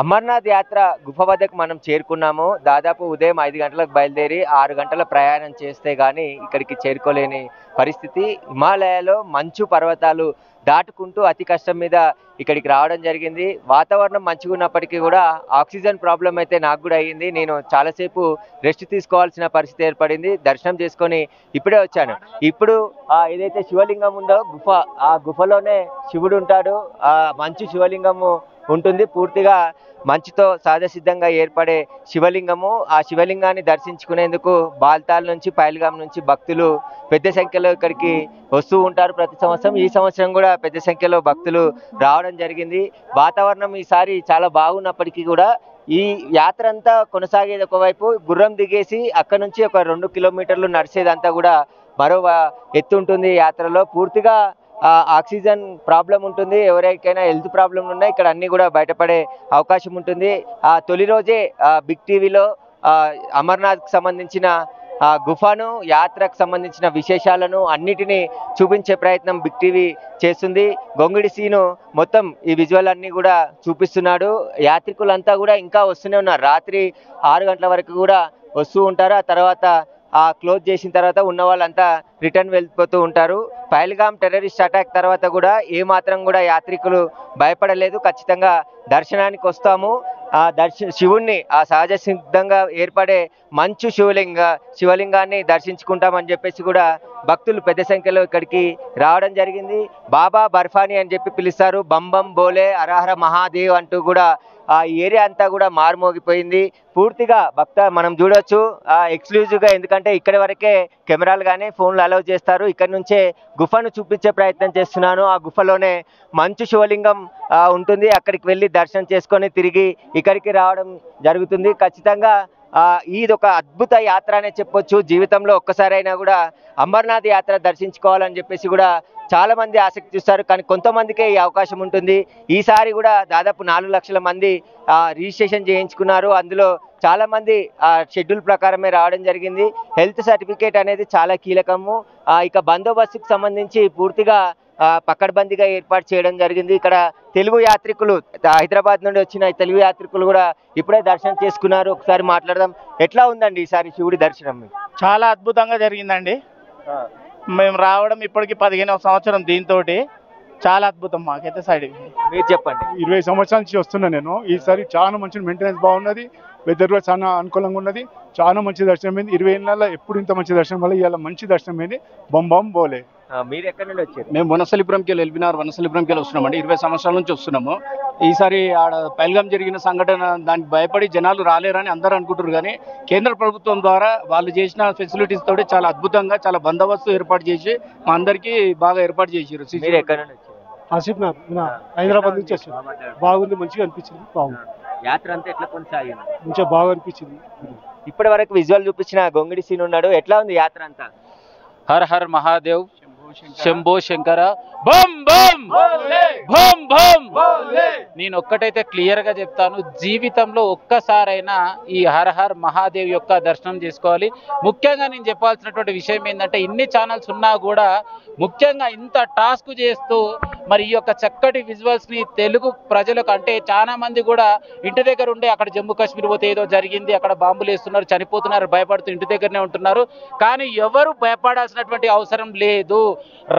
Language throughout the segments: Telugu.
అమర్నాథ్ యాత్ర గుఫ వద్దకు మనం చేరుకున్నాము. దాదాపు ఉదయం 5 గంటలకు బయలుదేరి 6 గంటల ప్రయాణం చేస్తే గానీ ఇక్కడికి చేరుకోలేని పరిస్థితి. హిమాలయాలో మంచు పర్వతాలు దాటుకుంటూ అతి కష్టం మీద ఇక్కడికి రావడం జరిగింది. వాతావరణం మంచిగున్నప్పటికీ కూడా ఆక్సిజన్ ప్రాబ్లం అయితే నాకు కూడా అయ్యింది. నేను చాలాసేపు రెస్ట్ తీసుకోవాల్సిన పరిస్థితి ఏర్పడింది. దర్శనం చేసుకొని ఇప్పుడే వచ్చాను. ఇప్పుడు ఏదైతే శివలింగం ఉందో గుఫ, ఆ గుఫలోనే శివుడు ఉంటాడు. మంచు శివలింగము ఉంటుంది. పూర్తిగా మంచుతో సహజసిద్ధంగా ఏర్పడే శివలింగము. ఆ శివలింగాన్ని దర్శించుకునేందుకు బాల్తాల్ నుంచి, పైల్గాం నుంచి భక్తులు పెద్ద సంఖ్యలో ఇక్కడికి వస్తూ ఉంటారు ప్రతి సంవత్సరం. ఈ సంవత్సరం కూడా పెద్ద సంఖ్యలో భక్తులు రావడం జరిగింది. వాతావరణం ఈసారి చాలా బాగున్నప్పటికీ కూడా ఈ యాత్ర అంతా కొనసాగేది ఒకవైపు, గుర్రం దిగేసి అక్కడ నుంచి ఒక 2 కిలోమీటర్లు నడిచేదంతా కూడా మరో ఎత్తు ఉంటుంది. యాత్రలో పూర్తిగా ఆక్సిజన్ ప్రాబ్లం ఉంటుంది. ఎవరికైనా హెల్త్ ప్రాబ్లం ఉన్నా ఇక్కడ అన్నీ కూడా బయటపడే అవకాశం ఉంటుంది. తొలి రోజే బిగ్ టీవీలో అమర్నాథ్కి సంబంధించిన గుఫను, యాత్రకు సంబంధించిన విశేషాలను అన్నిటినీ చూపించే ప్రయత్నం బిగ్ టీవీ చేస్తుంది. గొంగిడి సీను మొత్తం ఈ విజువల్ అన్నీ కూడా చూపిస్తున్నాడు. యాత్రికులంతా కూడా ఇంకా వస్తూనే ఉన్నారు. రాత్రి 6 గంటల వరకు కూడా వస్తూ ఉంటారు. ఆ తర్వాత క్లోజ్ చేసిన తర్వాత ఉన్న వాళ్ళంతా రిటర్న్ వెళ్ళిపోతూ ఉంటారు. పహల్గాం టెర్రరిస్ట్ అటాక్ తర్వాత కూడా ఏమాత్రం కూడా యాత్రికులు భయపడలేదు. ఖచ్చితంగా దర్శనానికి వస్తాము, శివుణ్ణి సహజ సిద్ధంగా ఏర్పడే మంచు శివలింగాన్ని దర్శించుకుంటామని చెప్పేసి కూడా భక్తులు పెద్ద సంఖ్యలో ఇక్కడికి రావడం జరిగింది. బాబా బర్ఫానీ అని చెప్పి పిలుస్తారు. బంబం బోలే హరహర మహాదేవ్ అంటూ కూడా ఆ ఏరియా అంతా కూడా మారుమోగిపోయింది. పూర్తిగా మనం చూడొచ్చు ఎక్స్క్లూజివ్గా, ఎందుకంటే ఇక్కడి వరకే కెమెరాలు కానీ ఫోన్లు అలౌ చేస్తారు. ఇక్కడ నుంచే గుఫను చూపించే ప్రయత్నం చేస్తున్నాను. ఆ గుఫలోనే మంచు శివలింగం ఉంటుంది. అక్కడికి వెళ్ళి దర్శనం చేసుకొని తిరిగి ఇక్కడికి రావడం జరుగుతుంది. ఖచ్చితంగా ఇది ఒక అద్భుత యాత్ర అనే చెప్పొచ్చు. జీవితంలో ఒక్కసారైనా కూడా అమర్నాథ్ యాత్ర దర్శించుకోవాలని చెప్పేసి కూడా చాలా మంది ఆసక్తి చూస్తారు. కానీ కొంతమందికే ఈ అవకాశం ఉంటుంది. ఈసారి కూడా దాదాపు 4 లక్షల మంది రిజిస్ట్రేషన్ చేయించుకున్నారు. అందులో చాలా మంది షెడ్యూల్ ప్రకారమే రావడం జరిగింది. హెల్త్ సర్టిఫికేట్ అనేది చాలా కీలకము. ఇక బందోబస్తుకు సంబంధించి పూర్తిగా పకడ్బందీగా ఏర్పాటు చేయడం జరిగింది. ఇక్కడ తెలుగు యాత్రికులు, హైదరాబాద్ నుండి వచ్చిన తెలుగు యాత్రికులు కూడా ఇప్పుడే దర్శనం చేసుకున్నారు. ఒకసారి మాట్లాడదాం. ఎట్లా ఉందండి ఈసారి శివుడి దర్శనం? చాలా అద్భుతంగా జరిగిందండి. మేము రావడం ఇప్పటికి 15వ సంవత్సరం. దీంతో చాలా అద్భుతం మాకైతే. సైడ్ మీరు చెప్పండి. 20 సంవత్సరాల నుంచి వస్తున్నా నేను. ఈసారి చాలా మంచి మెయింటెనెన్స్ బాగున్నది. వెదర్ కూడా చాలా అనుకూలంగా ఉన్నది. చాలా మంచి దర్శనం అయింది. 20 ఏళ్ళ ఎప్పుడు ఇంత మంచి దర్శనం వల్ల ఇవాళ మంచి దర్శనం అయింది. బొంబం బోలే. మీరు ఎక్కడి నుండి వచ్చారు? మేము వనస్థలిపురంకి వెళ్ళి ఎల్బినార్ వనస్థలిపురంకి వెళ్ళి వస్తున్నామండి. 20 సంవత్సరాల నుంచి వస్తున్నాము. ఈసారి ఆడ పహల్గాం జరిగిన సంఘటన దానికి భయపడి జనాలు రాలేరని అందరూ అనుకుంటారు. కానీ కేంద్ర ప్రభుత్వం ద్వారా వాళ్ళు చేసిన ఫెసిలిటీస్ తోటి చాలా అద్భుతంగా, చాలా బందోబస్తు ఏర్పాటు చేసి మా అందరికీ బాగా ఏర్పాటు చేసారు. మీరు ఎక్కడి నుండి వచ్చారు? ఆసిఫ్నాథ్, హైదరాబాద్ నుంచి వచ్చాను. బాగుంది, మంచిగా అనిపించింది. బాగుంది. యాత్ర అంతా ఎట్లా కొనసాగింది? మంచిగా బాగా అనిపించింది. ఇప్పటి వరకు విజువల్ చూపించిన గొంగిడి సీన్ ఉన్నాడు. ఎట్లా ఉంది యాత్ర అంతా? హర్ హర్ మహాదేవ్, శంభో శంకర, బం బం బం బం. నేను ఒక్కటైతే క్లియర్ గా చెప్తాను, జీవితంలో ఒక్కసారైనా ఈ హర్ హర్ మహాదేవ్ యొక్క దర్శనం చేసుకోవాలి. ముఖ్యంగా నేను చెప్పాల్సినటువంటి విషయం ఏంటంటే, ఇన్ని ఛానల్స్ ఉన్నా కూడా ముఖ్యంగా ఇంత టాస్క్ చేస్తూ మరి ఈ యొక్క చక్కటి విజువల్స్ ని తెలుగు ప్రజలకు, అంటే చాలా మంది కూడా ఇంటి దగ్గర ఉండి అక్కడ జమ్మూ కాశ్మీర్ పోతే ఏదో జరిగింది, అక్కడ బాంబులు వేస్తున్నారు, చనిపోతున్నారు, భయపడుతూ ఇంటి దగ్గరనే ఉంటున్నారు. కానీ ఎవరు భయపడాల్సినటువంటి అవసరం లేదు.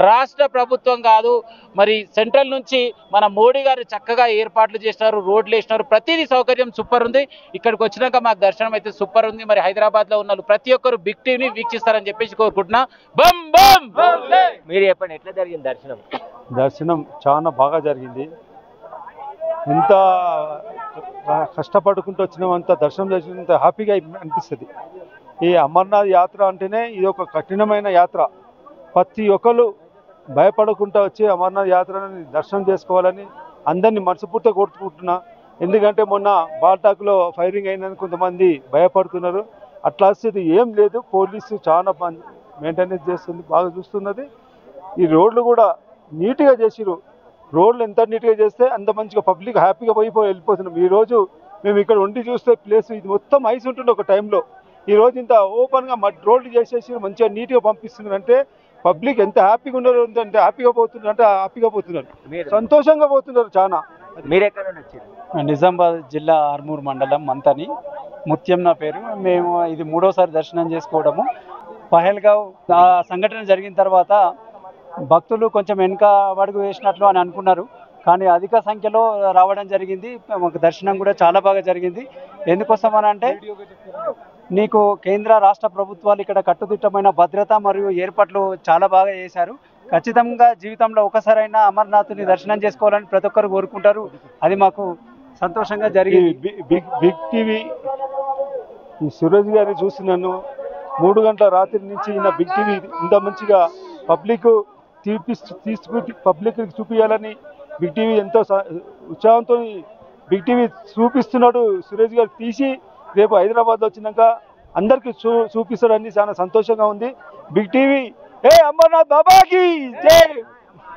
రాష్ట్ర ప్రభుత్వం కాదు, మరి సెంట్రల్ నుంచి మన మోడీ గారు చక్కగా ఏర్పాట్లు చేసినారు, రోడ్లు వేసినారు, ప్రతిదీ సౌకర్యం సూపర్ ఉంది. ఇక్కడికి వచ్చినాక మాకు దర్శనం అయితే సూపర్ ఉంది. మరి హైదరాబాద్ లో ఉన్న ప్రతి ఒక్కరు బిగ్ టీవీని వీక్షిస్తారని చెప్పేసి కోరుకుంటున్నా. బం బం. మీరు చెప్పండి, ఎట్లా జరిగింది దర్శనం? దర్శనం చాలా బాగా జరిగింది. ఎంత కష్టపడుకుంటూ వచ్చినామంత దర్శనం చేసినంత హ్యాపీగా అనిపిస్తుంది. ఈ అమర్నాథ్ యాత్ర అంటేనే ఇది ఒక కఠినమైన యాత్ర. ప్రతి ఒక్కరు భయపడకుండా వచ్చి అమర్నాథ్ యాత్రని దర్శనం చేసుకోవాలని అందరినీ మనస్ఫూర్తిగా కోరుకుంటున్నా. ఎందుకంటే మొన్న బాల్టాక్లో ఫైరింగ్ అయినందుకు కొంతమంది భయపడుతున్నారు. అట్లా వస్తుంది ఏం లేదు. పోలీసు చాలా మెయింటెనెన్స్ చేస్తుంది, బాగా చూస్తున్నది. ఈ రోడ్లు కూడా నీట్గా చేసిరు. రోడ్లు ఎంత నీట్గా చేస్తే అంత మంచిగా పబ్లిక్ హ్యాపీగా వెళ్ళిపోతున్నాం. ఈరోజు మేము ఇక్కడ ఉండి చూస్తే ప్లేస్ ఇది మొత్తం ఐస్ ఉంటుండే ఒక టైంలో. ఈరోజు ఇంత ఓపెన్గా రోడ్లు చేసేసి మంచిగా నీట్గా పంపిస్తున్నారు. అంటే పబ్లిక్ ఎంత హ్యాపీగా ఉన్నారు, అంటే హ్యాపీగా పోతున్నారు, సంతోషంగా పోతున్నారు. చాలా మీరు ఎక్కడ నుండి వచ్చారు? నిజామాబాద్ జిల్లా ఆర్మూర్ మండలం మంతని, ముత్యం నా పేరు. మేము ఇది మూడోసారి దర్శనం చేసుకోవడము. పహల్గావ్ ఆ సంఘటన జరిగిన తర్వాత భక్తులు కొంచెం వెనుక అడుగు వేసినట్లు అని అనుకున్నారు, కానీ అధిక సంఖ్యలో రావడం జరిగింది. మాకు దర్శనం కూడా చాలా బాగా జరిగింది. ఎందుకోసమని అంటే నీకు కేంద్ర రాష్ట్ర ప్రభుత్వాలు ఇక్కడ కట్టుదిట్టమైన భద్రత మరియు ఏర్పాట్లు చాలా బాగా చేశారు. ఖచ్చితంగా జీవితంలో ఒకసారైనా అమర్నాథ్ని దర్శనం చేసుకోవాలని ప్రతి ఒక్కరు కోరుకుంటారు. అది మాకు సంతోషంగా జరిగింది. బిగ్ టీవీ ఈ సురేష్ గారిని చూస్తున్నాను. 3 గంటల రాత్రి నుంచి ఈయన బిగ్ టీవీ ఇంత మంచిగా పబ్లిక్ పబ్లిక్ చూపించాలని బిగ్ టీవీ ఎంతో ఉత్సాహంతో బిగ్ టీవీ చూపిస్తున్నాడు. సురేష్ గారు తీసి రేపు హైదరాబాద్ వచ్చినాక అందరికి చూపిస్తాడని చాలా సంతోషంగా ఉంది. బిగ్ టీవీ ఏ అమర్నాథ్ బాబాకి జై.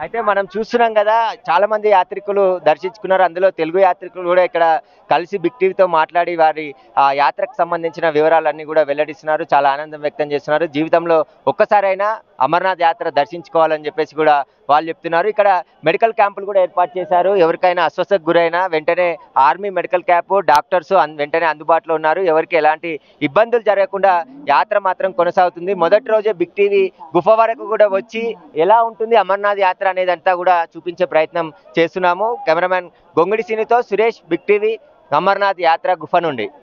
అయితే మనం చూస్తున్నాం కదా, చాలా మంది యాత్రికులు దర్శించుకున్నారు. అందులో తెలుగు యాత్రికులు కూడా ఇక్కడ కలిసి బిగ్ టీవీతో మాట్లాడి వారి ఆ యాత్రకు సంబంధించిన వివరాలన్నీ కూడా వెల్లడిస్తున్నారు. చాలా ఆనందం వ్యక్తం చేస్తున్నారు. జీవితంలో ఒక్కసారైనా అమర్నాథ్ యాత్ర దర్శించుకోవాలని చెప్పేసి కూడా వాళ్ళు చెప్తున్నారు. ఇక్కడ మెడికల్ క్యాంపులు కూడా ఏర్పాటు చేశారు. ఎవరికైనా అస్వస్థకు గురైనా వెంటనే ఆర్మీ మెడికల్ క్యాంపు డాక్టర్స్ వెంటనే అందుబాటులో ఉన్నారు. ఎవరికి ఎలాంటి ఇబ్బందులు జరగకుండా యాత్ర మాత్రం కొనసాగుతుంది. మొదటి రోజే బిగ్ టీవీ గుఫ వరకు కూడా వచ్చి ఎలా ఉంటుంది అమర్నాథ్ యాత్ర అనేదంతా కూడా చూపించే ప్రయత్నం చేస్తున్నాము. కెమెరామెన్ గొంగిడి సీనితో సురేష్, బిగ్ టీవీ, అమర్నాథ్ యాత్ర గుఫ నుండి.